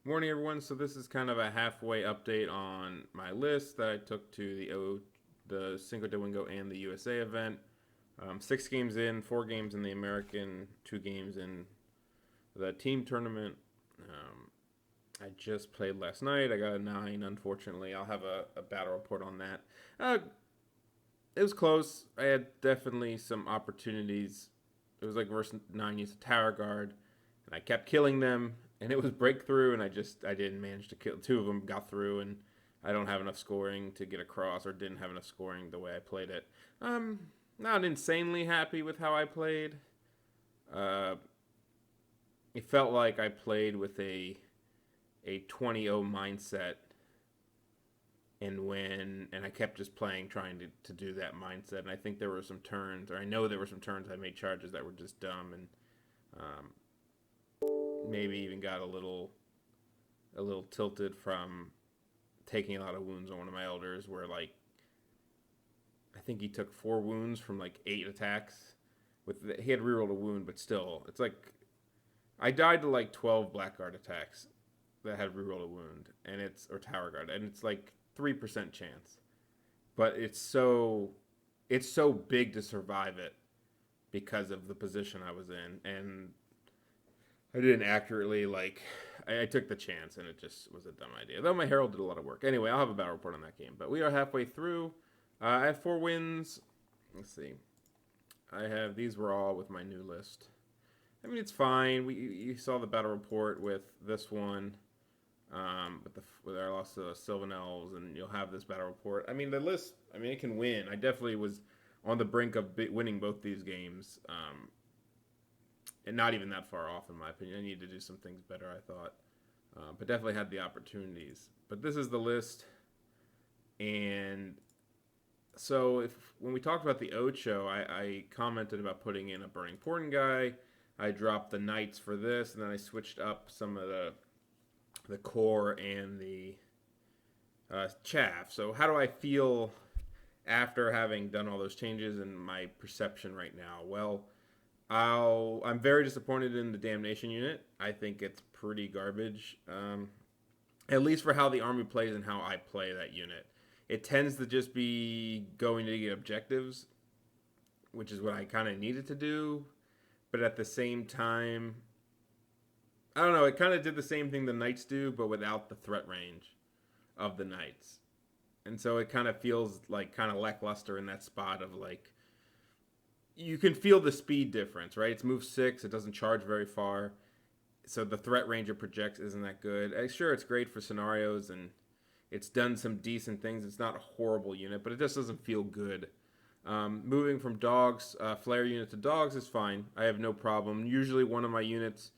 Morning, everyone. So this is kind of a halfway update on my list that I took to the Cinco de Wingo and the USA event. 6 games in, 4 games in the American, 2 games in the team tournament. I just played last night. I got a 9, unfortunately. I'll have a battle report on that. Uh, it was close. I had definitely some opportunities. It was like verse 9 used a tower guard, and I kept killing them, and it was breakthrough, and I didn't manage to kill 2 of them. Got through, and I don't have enough scoring to get across, or didn't have enough scoring the way I played it. Not insanely happy with how I played. Uh, it felt like I played with a 20-0 mindset, and I kept just playing, trying to do that mindset. And I think there were some turns, or I know there were some turns I made charges that were just dumb, and maybe even got a little tilted from taking a lot of wounds on one of my elders, where like I think he took 4 wounds from like 8 attacks. He had rerolled a wound, but still, it's like I died to like 12 blackguard attacks that had rerolled a wound, and or tower guard, and it's like 3% chance. But it's so big to survive it because of the position I was in, and I didn't accurately I took the chance, and it just was a dumb idea. Though my Herald did a lot of work. Anyway, I'll have a battle report on that game. But we are halfway through. I have 4 wins. Let's see. These were all with my new list. I mean, it's fine. You saw the battle report with this one, with our loss to Sylvan Elves, and you'll have this battle report. I mean, the list. I mean, it can win. I definitely was on the brink of winning both these games, and not even that far off, in my opinion. I need to do some things better, I thought, but definitely had the opportunities. But this is the list, and so when we talked about the Ocho, I commented about putting in a Burning Porton guy. I dropped the Knights for this, and then I switched up some of the core and the chaff. So how do I feel after having done all those changes and my perception right now? Well, I'm very disappointed in the Damnation unit. I think it's pretty garbage, at least for how the army plays and how I play that unit. It tends to just be going to get objectives, which is what I kind of needed to do. But at the same time, I don't know. It kind of did the same thing the Knights do, but without the threat range of the Knights. And so it kind of feels like kind of lackluster in that spot of like, you can feel the speed difference, right? It's move 6. It doesn't charge very far. So the threat range it projects isn't that good. Sure, it's great for scenarios, and it's done some decent things. It's not a horrible unit, but it just doesn't feel good. Moving from dogs, flare unit to dogs is fine. I have no problem. Usually one of my units,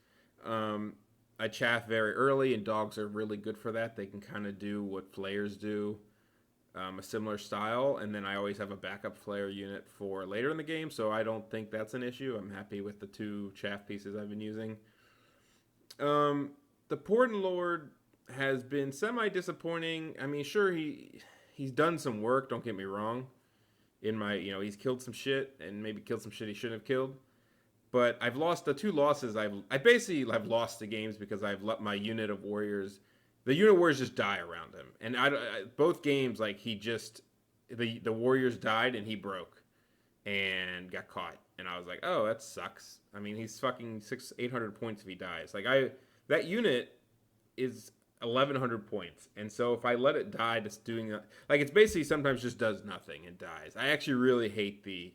I chaff very early, and dogs are really good for that. They can kind of do what flares do, a similar style, and then I always have a backup flare unit for later in the game, so I don't think that's an issue. I'm happy with the 2 chaff pieces I've been using. The Porton Lord has been semi-disappointing. I mean, sure, he's done some work, don't get me wrong. He's killed some shit, and maybe killed some shit he shouldn't have killed. But I've lost the 2 losses. I basically have lost the games because I've let my unit of warriors, the unit of warriors just die around him. And both games, like the warriors died and he broke and got caught. And I was like, oh, that sucks. I mean, he's fucking 800 points if he dies. That unit is 1,100 points, and so if I let it die, just doing that, like, it's basically sometimes just does nothing and dies. I actually really hate the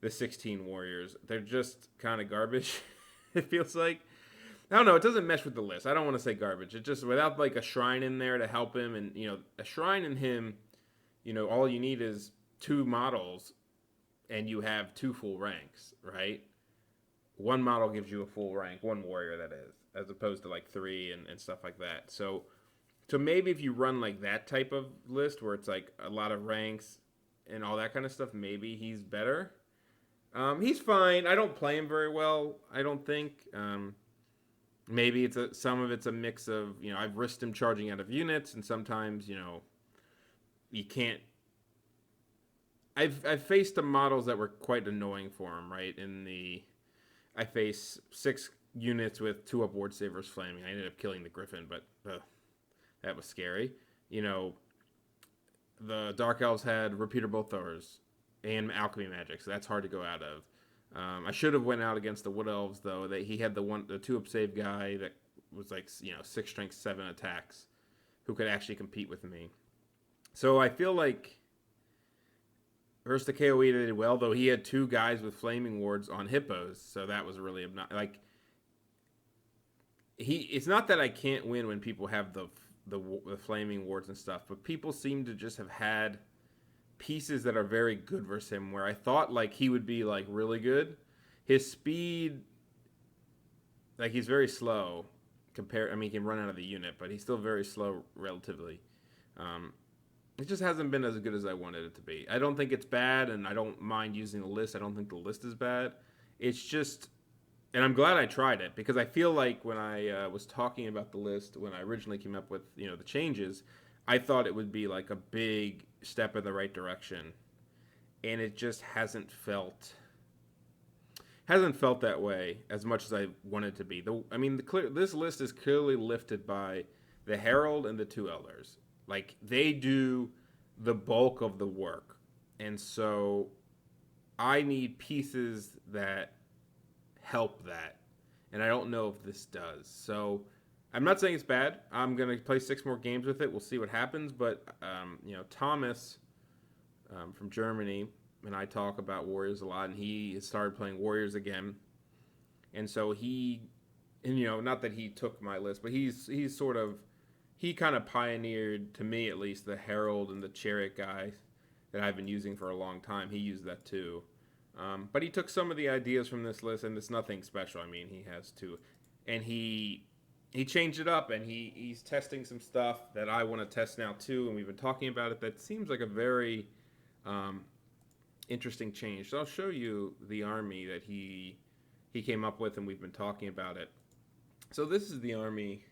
16 warriors. They're just kind of garbage. It feels like, I don't know. It doesn't mesh with the list. I don't want to say garbage. It just, without like a shrine in there to help him, and a shrine in him, all you need is 2 models, and you have 2 full ranks, right? One model gives you a full rank, 1 warrior that is, as opposed to like 3 and stuff like that. So maybe if you run like that type of list where it's like a lot of ranks and all that kind of stuff, maybe he's better. He's fine. I don't play him very well, I don't think. Maybe some of it's a mix of, I've risked him charging out of units, and sometimes, you can't. I've faced the models that were quite annoying for him, right? I face 6 units with 2 up ward savers flaming. I ended up killing the Griffin, but that was scary. You know, the Dark Elves had repeater bolt throwers and alchemy magic, so that's hard to go out of. I should have went out against the Wood Elves though. That he had the 2 up save guy that was like 6 strength 7 attacks, who could actually compete with me. So I feel like versus the KOE they did well, though he had 2 guys with flaming wards on hippos, so that was really like it's not that I can't win when people have the flaming wards and stuff, but people seem to just have had pieces that are very good versus him, where I thought like he would be like really good. His speed, like he's very slow compared. I mean, he can run out of the unit, but he's still very slow relatively. It just hasn't been as good as I wanted it to be. I don't think it's bad, and I don't mind using the list. I don't think the list is bad. It's just, and I'm glad I tried it, because I feel like when I was talking about the list when I originally came up with the changes, I thought it would be like a big step in the right direction, and it just hasn't felt that way as much as I wanted it to be. This list is clearly lifted by the Herald and the 2 Elders. Like, they do the bulk of the work, and so I need pieces that help that, and I don't know if this does. So I'm not saying it's bad. I'm going to play 6 more games with it. We'll see what happens. But, Thomas from Germany and I talk about Warriors a lot, and he started playing Warriors again. And so not that he took my list, but he kind of pioneered, to me at least, the Herald and the Chariot guy that I've been using for a long time. He used that too. But he took some of the ideas from this list, and it's nothing special. I mean, he has to. And he changed it up, and he's testing some stuff that I want to test now too, and we've been talking about it. That seems like a very interesting change. So I'll show you the army that he came up with, and we've been talking about it. So this is the army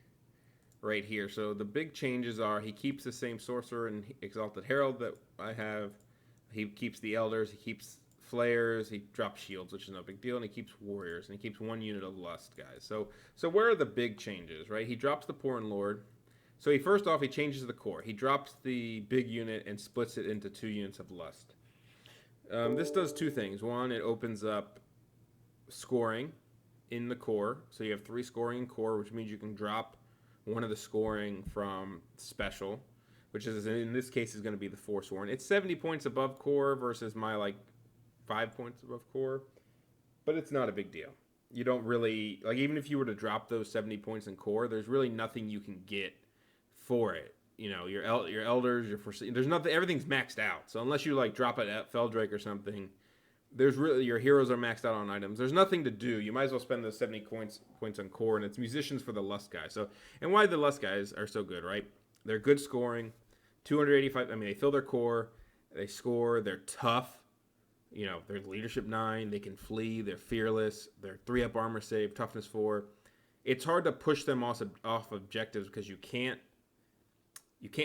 right here. So the big changes are he keeps the same Sorcerer and Exalted Herald that I have. He keeps the Elders. He keeps Flares, he drops shields, which is no big deal, and he keeps warriors, and he keeps 1 unit of lust guys. So where are the big changes, right? He drops the Pouring Lord. So he changes the core. He drops the big unit and splits it into 2 units of lust. This does 2 things. One, it opens up scoring in the core. So you have 3 scoring in core, which means you can drop 1 of the scoring from special, which is in this case is going to be the Forsworn. It's 70 points above core versus my 5 points above core, but it's not a big deal. You don't really, even if you were to drop those 70 points in core, there's really nothing you can get for it. Your elders, there's nothing, everything's maxed out. So unless you drop it at Feldrake or something, your heroes are maxed out on items. There's nothing to do. You might as well spend those 70 points on core, and it's musicians for the lust guys. So, and why the lust guys are so good, right? They're good scoring, 285. They fill their core, they score, they're tough. They're leadership 9. They can flee. They're fearless. They're 3 up armor save, toughness 4. It's hard to push them off objectives because you can't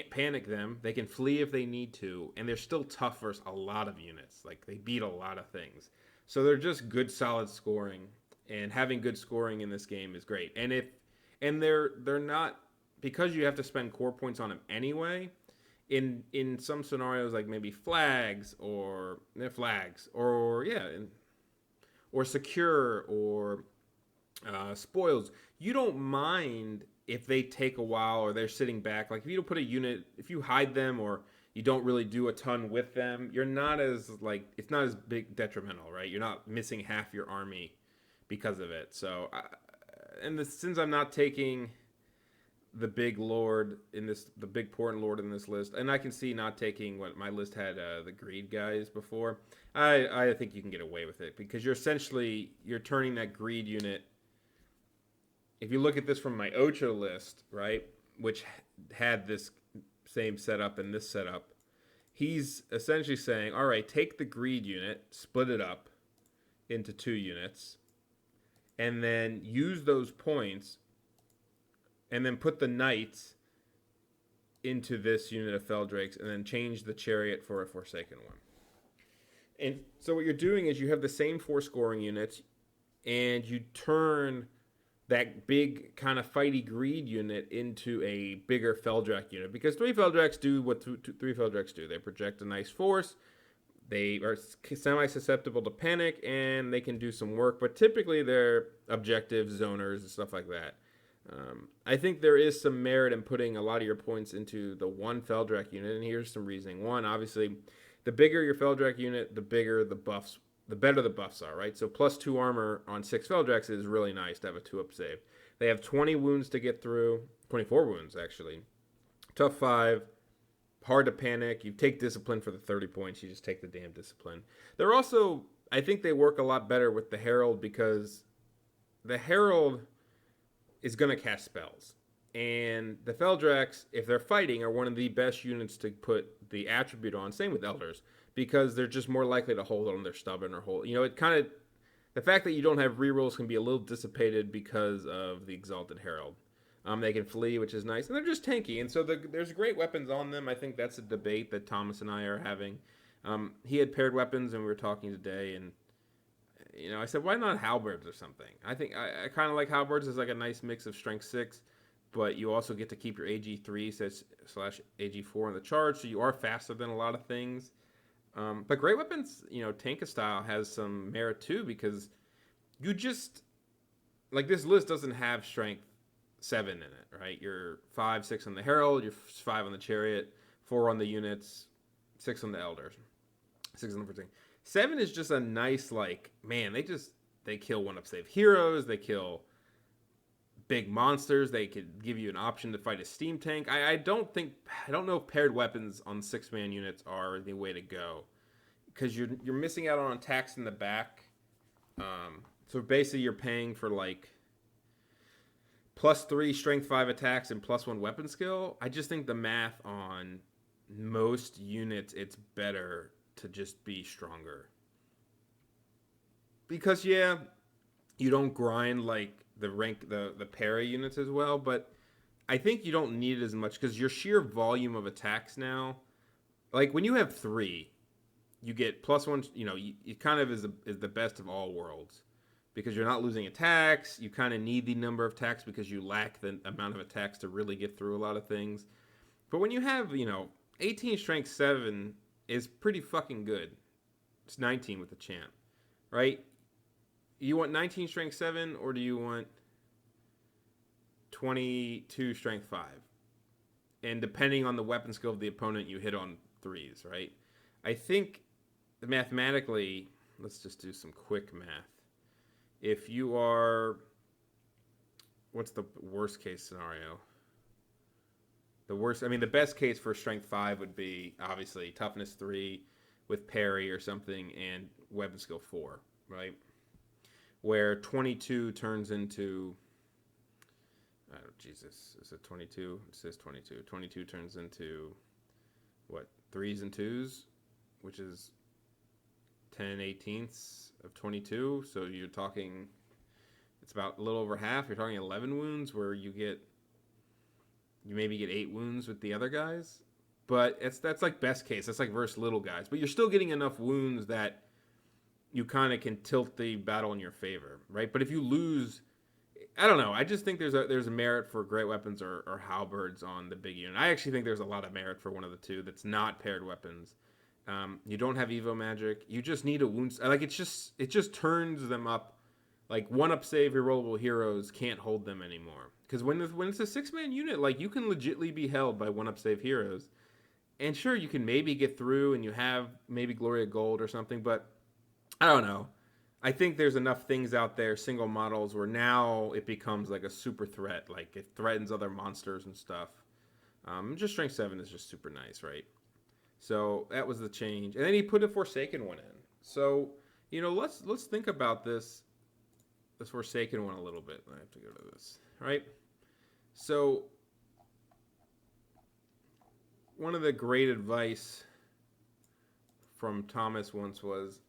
panic them. They can flee if they need to, and they're still tough versus a lot of units. They beat a lot of things. So they're just good, solid scoring, and having good scoring in this game is great. And they're not, because you have to spend core points on them anyway. In some scenarios, maybe flags or secure or spoils, you don't mind if they take a while or they're sitting back. If you don't put a unit, if you hide them or you don't really do a ton with them, you're not as it's not as big detrimental, right? You're not missing half your army because of it. So, since I'm not taking the big lord the big Pouring Lord in this list, and I can see not taking what my list had the greed guys before, I think you can get away with it, because you're turning that greed unit. If you look at this from my Ocho list, right, which had this same setup and this setup, he's essentially saying, all right, take the greed unit, split it up into 2 units, and then use those points, and then put the knights into this unit of Feldrakes, and then change the chariot for a Forsaken one. And so what you're doing is you have the same 4 scoring units, and you turn that big kind of fighty greed unit into a bigger Feldrak unit, because three Feldraks do what three Feldraks do. They project a nice force. They are semi-susceptible to panic, and they can do some work, but typically they're objective zoners and stuff like that. I think there is some merit in putting a lot of your points into the one Feldrak unit, and here's some reasoning. One, obviously, the bigger your Feldrak unit, the bigger the buffs, the better the buffs are, right? So +2 armor on 6 Feldraks is really nice to have a 2-up save. They have 20 wounds to get through, 24 wounds actually. Tough 5, hard to panic. You take discipline for the 30 points. You just take the damn discipline. They're also, I think they work a lot better with the Herald, because the Herald is going to cast spells. And the Feldraks, if they're fighting, are one of the best units to put the attribute on. Same with Elders, because they're just more likely to hold on their stubborn or hold. It kind of, the fact that you don't have rerolls can be a little dissipated because of the Exalted Herald. They can flee, which is nice, and they're just tanky. And so there's great weapons on them. I think that's a debate that Thomas and I are having. He had paired weapons, and we were talking today, and I said, why not halberds or something? I think I kind of like halberds as like a nice mix of strength 6, but you also get to keep your AG3 / AG4 on the charge, so you are faster than a lot of things. But great weapons, Tanka style has some merit too, because you just, like, this list doesn't have strength 7 in it, right? You're 5, 6 on the Herald, you're 5 on the Chariot, 4 on the units, 6 on the Elders, 6 on the thing. 7 is just a nice, like, man, they kill 1-up save heroes, they kill big monsters, they could give you an option to fight a steam tank. I don't know if paired weapons on 6-man units are the way to go, because you're missing out on attacks in the back. So basically you're paying for like +3 strength 5 attacks and +1 weapon skill. I just think the math on most units, it's better to just be stronger, because you don't grind like the parry units as well, but I think you don't need it as much, because your sheer volume of attacks now, like when you have 3, you get +1. It kind of is the best of all worlds, because you're not losing attacks. You kind of need the number of attacks because you lack the amount of attacks to really get through a lot of things. But when you have 18 strength 7 is pretty fucking good. It's 19 with the champ, right? You want 19 strength 7, or do you want 22 strength 5? And depending on the weapon skill of the opponent, you hit on 3s, right? I think mathematically, let's just do some quick math. If you are, what's the worst case scenario? The best case for strength 5 would be obviously toughness 3 with parry or something, and weapon skill 4, right? Where 22 turns into, is it 22? It says 22. 22 turns into, what, 3s and 2s, which is 10/18 of 22. So you're talking, it's about a little over half. You're talking 11 wounds, where you maybe get 8 wounds with the other guys. But that's like best case. That's like versus little guys. But you're still getting enough wounds that you kind of can tilt the battle in your favor, right? But if you lose, I don't know. I just think there's a merit for great weapons or halberds on the big unit. I actually think there's a lot of merit for one of the two that's not paired weapons. You don't have Evo magic. You just need a wound. Like, it just turns them up. Like, 1-up save rerollable heroes can't hold them anymore. Because when it's a 6-man unit, like, you can legitly be held by 1-up save heroes. And sure, you can maybe get through and you have maybe Gloria Gold or something, but I don't know. I think there's enough things out there, single models, where now it becomes like a super threat. Like, it threatens other monsters and stuff. Just strength 7 is just super nice, right? So that was the change. And then he put a Forsaken one in. So, let's think about this Forsaken one a little bit. I have to go to this, right? So, one of the great advice from Thomas once was,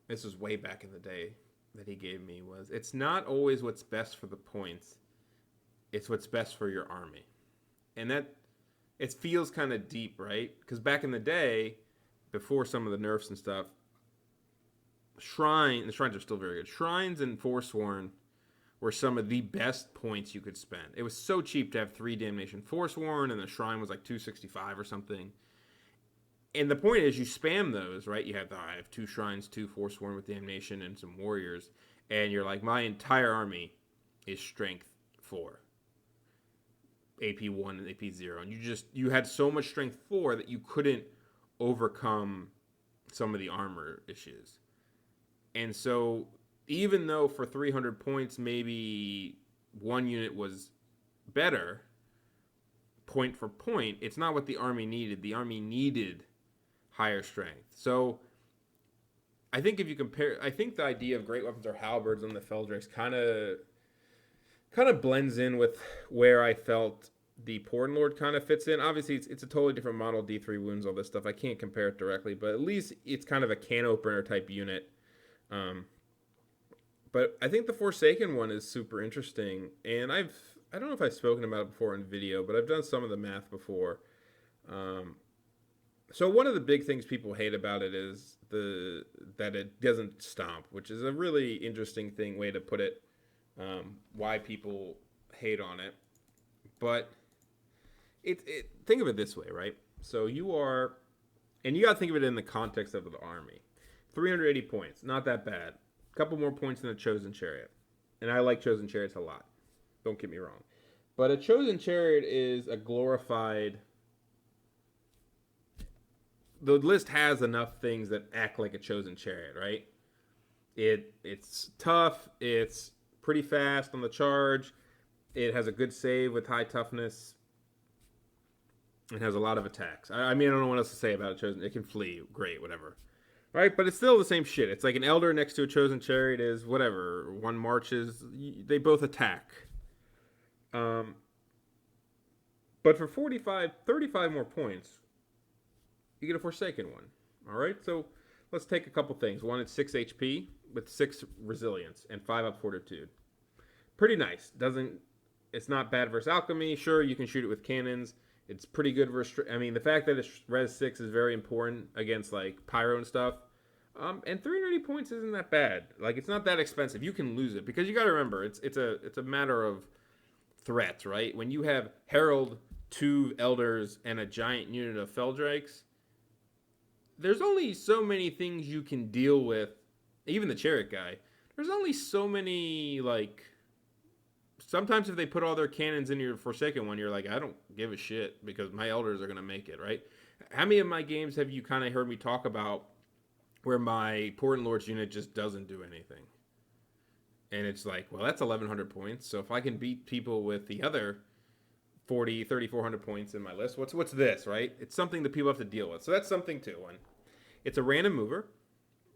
this was way back in the day that he gave me, was, it's not always what's best for the points, it's what's best for your army. And that, it feels kind of deep, right? Because back in the day, before some of the nerfs and stuff, the shrines are still very good. Shrines and Forsworn were some of the best points you could spend. It was so cheap to have 3 Damnation Forsworn, and the Shrine was like 265 or something. And the point is, you spam those, right? You have, I have 2 Shrines, 2 Forsworn with Damnation, and some Warriors. And you're like, my entire army is Strength 4. AP 1 and AP 0. And you had so much Strength 4 that you couldn't overcome some of the armor issues. And so, even though for 300 points, maybe one unit was better, point for point, it's not what the army needed. The army needed higher strength. So, I think if you compare, I think the idea of great weapons or halberds on the Feldrakes kind of blends in with where I felt the Porn Lord kind of fits in. Obviously, it's a totally different model, D3 wounds, all this stuff. I can't compare it directly, but at least it's kind of a can opener type unit. But I think the Forsaken one is super interesting, and I don't know if I've spoken about it before in video, but I've done some of the math before. So one of the big things people hate about it is that it doesn't stomp, which is a really interesting way to put it. Why people hate on it, but think of it this way, right? So you got to think of it in the context of the army. 380 points, not that bad. A couple more points than a Chosen Chariot, and I like Chosen Chariots a lot. Don't get me wrong, but a Chosen Chariot is a glorified. The list has enough things that act like a Chosen Chariot, right? It's tough. It's pretty fast on the charge. It has a good save with high toughness. It has a lot of attacks. I mean, I don't know what else to say about it. Chosen. It can flee. Great, whatever. Right? But it's still the same shit. It's like an Elder next to a Chosen Chariot is whatever. One marches. They both attack. But for 35 more points, you get a Forsaken one. All right? So let's take a couple things. One, it's 6 HP with 6 resilience and 5 up fortitude. Pretty nice. It's not bad versus alchemy. Sure, you can shoot it with cannons. It's pretty good versus. I mean, the fact that it's res 6 is very important against like pyro and stuff. And 380 points isn't that bad. Like, it's not that expensive. You can lose it because you got to remember it's a matter of threats, right? When you have Herald, 2 Elders, and a giant unit of Feldrakes, there's only so many things you can deal with. Even the Chariot guy, there's only so many like. Sometimes if they put all their cannons in your Forsaken one, you're like, I don't give a shit because my Elders are going to make it, right? How many of my games have you kind of heard me talk about where my Portent Lord's unit just doesn't do anything? And it's like, well, that's 1,100 points. So if I can beat people with the other 3,400 points in my list, what's this, right? It's something that people have to deal with. So that's something too. And it's a random mover,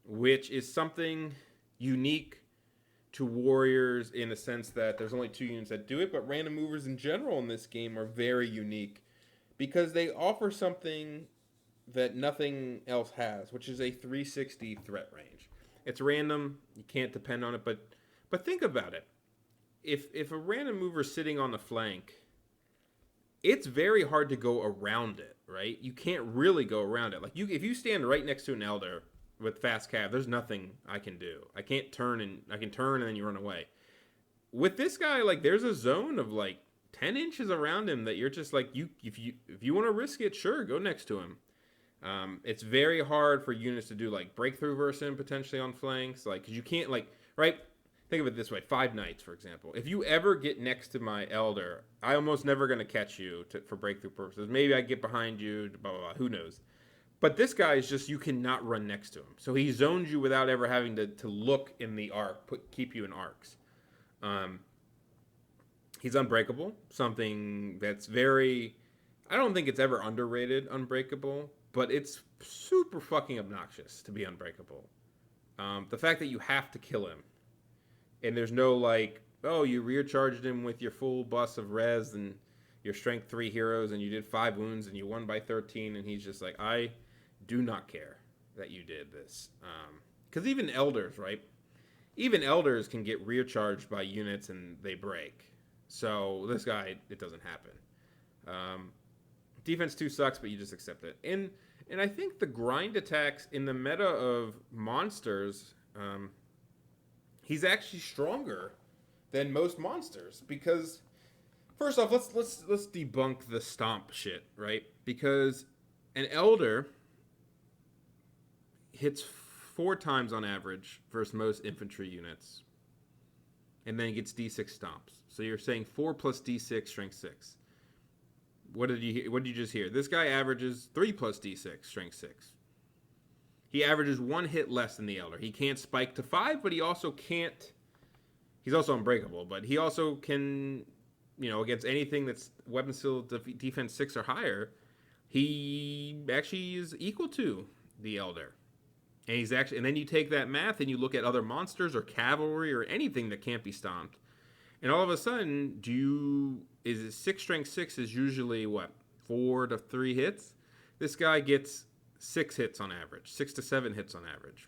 which is something unique to warriors in a sense that there's only 2 units that do it, but random movers in general in this game are very unique because they offer something that nothing else has, which is a 360 threat range. It's random, you can't depend on it, but think about it. If a random mover is sitting on the flank, it's very hard to go around it, right? You can't really go around it. Like if you stand right next to an Elder with fast cav, there's nothing I can do. I can turn and then you run away. With this guy, like there's a zone of like 10 inches around him that you're just like if you want to risk it, sure, go next to him. It's very hard for units to do like breakthrough versus him potentially on flanks, like because you can't like right. Think of it this way: 5 knights, for example. If you ever get next to my Elder, I almost never going to catch you for breakthrough purposes. Maybe I get behind you, blah blah blah. Who knows? But this guy is just, you cannot run next to him. So he zones you without ever having to look in the arc, keep you in arcs. He's unbreakable, something that's very, I don't think it's ever underrated, unbreakable, but it's super fucking obnoxious to be unbreakable. The fact that you have to kill him, and there's no like, oh, you rear charged him with your full bus of res and your strength 3 heroes, and you did 5 wounds, and you won by 13, and he's just like, I do not care that you did this. Because even Elders, right? Even Elders can get rear charged by units and they break. So this guy, it doesn't happen. Defense 2 sucks, but you just accept it. And I think the grind attacks in the meta of monsters, he's actually stronger than most monsters because first off, let's debunk the stomp shit, right? Because an elder hits 4 times on average versus most infantry units, and then gets D6 stomps. So you're saying 4 plus D6 strength 6. What did you just hear? This guy averages 3 plus D6 strength 6. He averages 1 hit less than the elder. He can't spike to 5, but he also can't. He's also unbreakable, but he also can, against anything that's weapon skill defense 6 or higher, he actually is equal to the elder. And then you take that math and you look at other monsters or cavalry or anything that can't be stomped, and all of a sudden, is it 6 strength 6 is usually what, 4 to 3 hits? This guy gets 6 hits on average, 6 to 7 hits on average.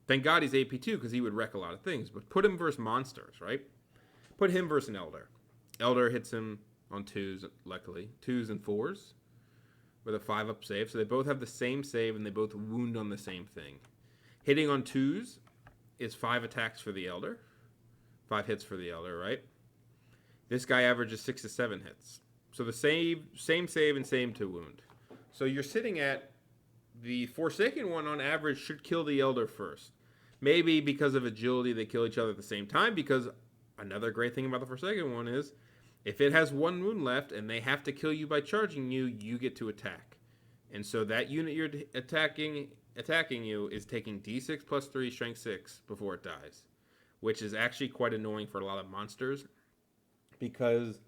Thank God he's AP2 because he would wreck a lot of things. But put him versus monsters, right? Put him versus an elder. Elder hits him on 2s, luckily. 2s and 4s with a 5-up save. So they both have the same save and they both wound on the same thing. Hitting on 2s is 5 attacks for the elder. 5 hits for the elder, right? This guy averages 6 to 7 hits. So the same save and same to wound. So you're sitting at the Forsaken one on average should kill the elder first. Maybe because of agility they kill each other at the same time, because another great thing about the Forsaken one is if it has 1 wound left and they have to kill you by charging you, you get to attack. And so that unit you're attacking you is taking D6 plus 3 strength 6 before it dies, which is actually quite annoying for a lot of monsters because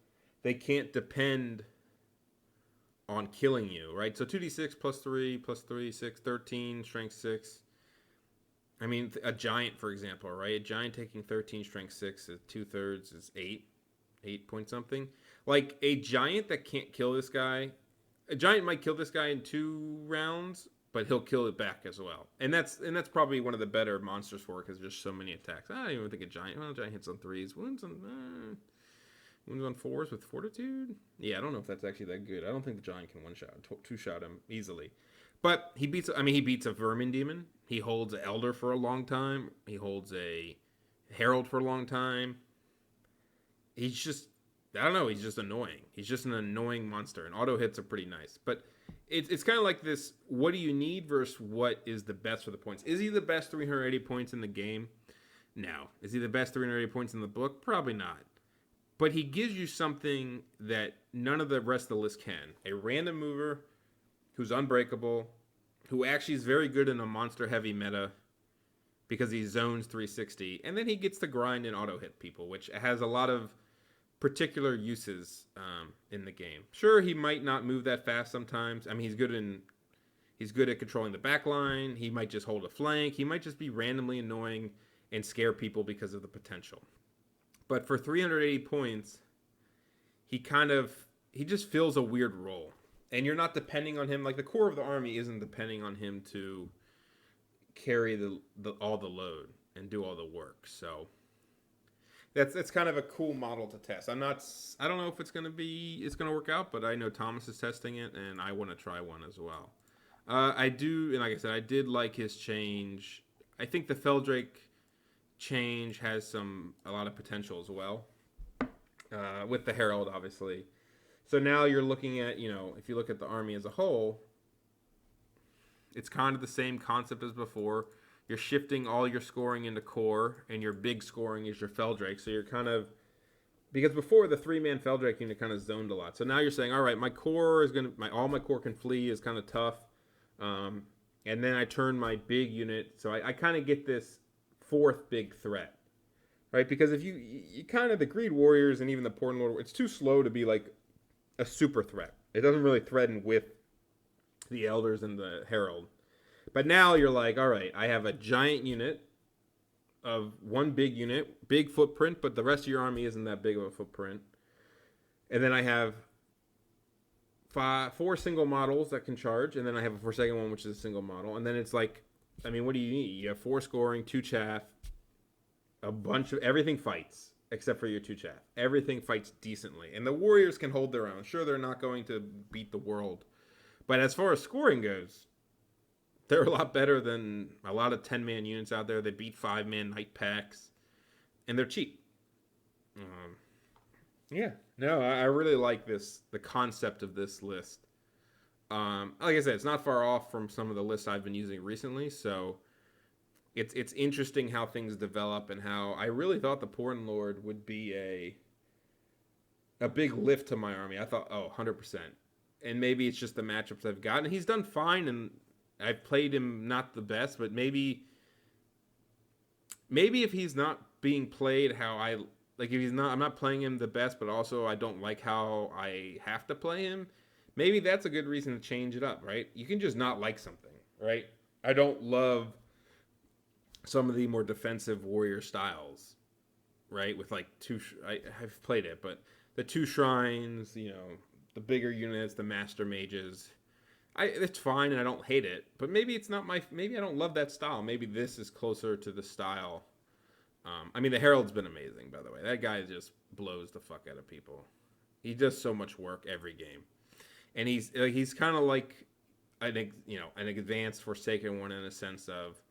they can't depend on killing you, right? So 2d6 plus 3, 6, 13, strength 6. I mean, a giant, for example, right? A giant taking 13 strength 6 is 2/3 is 8 point something. Like, a giant that can't kill this guy, a giant might kill this guy in 2 rounds, but he'll kill it back as well. And that's probably one of the better monsters for it because there's so many attacks. I don't even think a giant hits on 3s, wounds on 4s with fortitude. Yeah, I don't know if that's actually that good. I don't think the giant can 2-shot him easily. But he beats a vermin demon. He holds an elder for a long time. He holds a herald for a long time. He's just, I don't know, he's just annoying. He's just an annoying monster, and auto hits are pretty nice. But it's kind of like this, what do you need versus what is the best for the points? Is he the best 380 points in the game? No. Is he the best 380 points in the book? Probably not. But he gives you something that none of the rest of the list can. A random mover who's unbreakable, who actually is very good in a monster-heavy meta because he zones 360, and then he gets to grind and auto-hit people, which has a lot of particular uses in the game. Sure, he might not move that fast sometimes. I mean, he's good at controlling the back line. He might just hold a flank. He might just be randomly annoying and scare people because of the potential. But for 380 points, he just fills a weird role. And you're not depending on him. Like, the core of the army isn't depending on him to carry all the load and do all the work. So that's kind of a cool model to test. I don't know if it's gonna work out, but I know Thomas is testing it, and I want to try one as well. I do, and like I said, I did like his change. I think the Feldrake change has a lot of potential as well, with the Herald, obviously. So now you're looking at, if you look at the army as a whole, it's kind of the same concept as before. You're shifting all your scoring into core, and your big scoring is your Feldrake. So you're kind of, because before the 3-man Feldrake unit kind of zoned a lot. So now you're saying, all right, my core is all my core can flee is kind of tough, and then I turn my big unit, so I kind of get this 4th big threat, right? Because if you kind of, the Greed Warriors and even the Portent Lord, it's too slow to be like a super threat. It doesn't really threaten with the Elders and the Herald. But now you're like, all right, I have a giant unit of one big unit, big footprint, but the rest of your army isn't that big of a footprint. And then I have 4 single models that can charge, and then I have a Forsaken one, which is a single model. And then it's like, I mean, what do you need? You have 4 scoring, 2 chaff, a bunch of, everything fights. Except for your 2 chaff. Everything fights decently. And the Warriors can hold their own. Sure, they're not going to beat the world. But as far as scoring goes, they're a lot better than a lot of 10-man units out there. They beat 5-man Knight packs. And they're cheap. Um, yeah, no, I really like the concept of this list. Like I said, it's not far off from some of the lists I've been using recently, so it's interesting how things develop and how I really thought the Porn Lord would be a big lift to my army. I thought, oh, 100%. And maybe it's just the matchups I've gotten. He's done fine, and I've played him not the best, but maybe if he's not being played how I like, if he's not, I'm not playing him the best, but also I don't like how I have to play him. Maybe that's a good reason to change it up, right? You can just not like something, right? I don't love some of the more defensive warrior styles, right? With like I've played it, but the two shrines, the bigger units, the master mages, it's fine and I don't hate it. But maybe it's not maybe I don't love that style. Maybe this is closer to the style. I mean, the Herald's been amazing, by the way. That guy just blows the fuck out of people. He does so much work every game, and he's kind of like, I think, an advanced Forsaken one in a sense of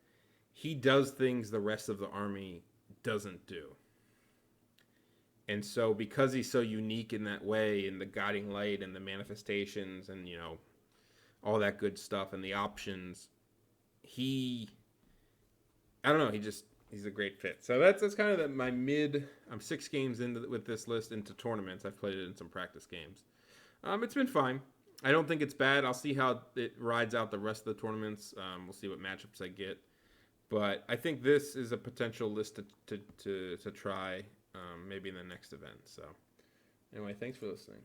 he does things the rest of the army doesn't do. And so because he's so unique in that way, in the guiding light and the manifestations and all that good stuff and the options, he I don't know, he's a great fit. So that's kind of my mid. I'm 6 games into with this list into tournaments. I've played it in some practice games. It's been fine. I don't think it's bad. I'll see how it rides out the rest of the tournaments. We'll see what matchups I get. But I think this is a potential list to try maybe in the next event. So anyway, thanks for listening.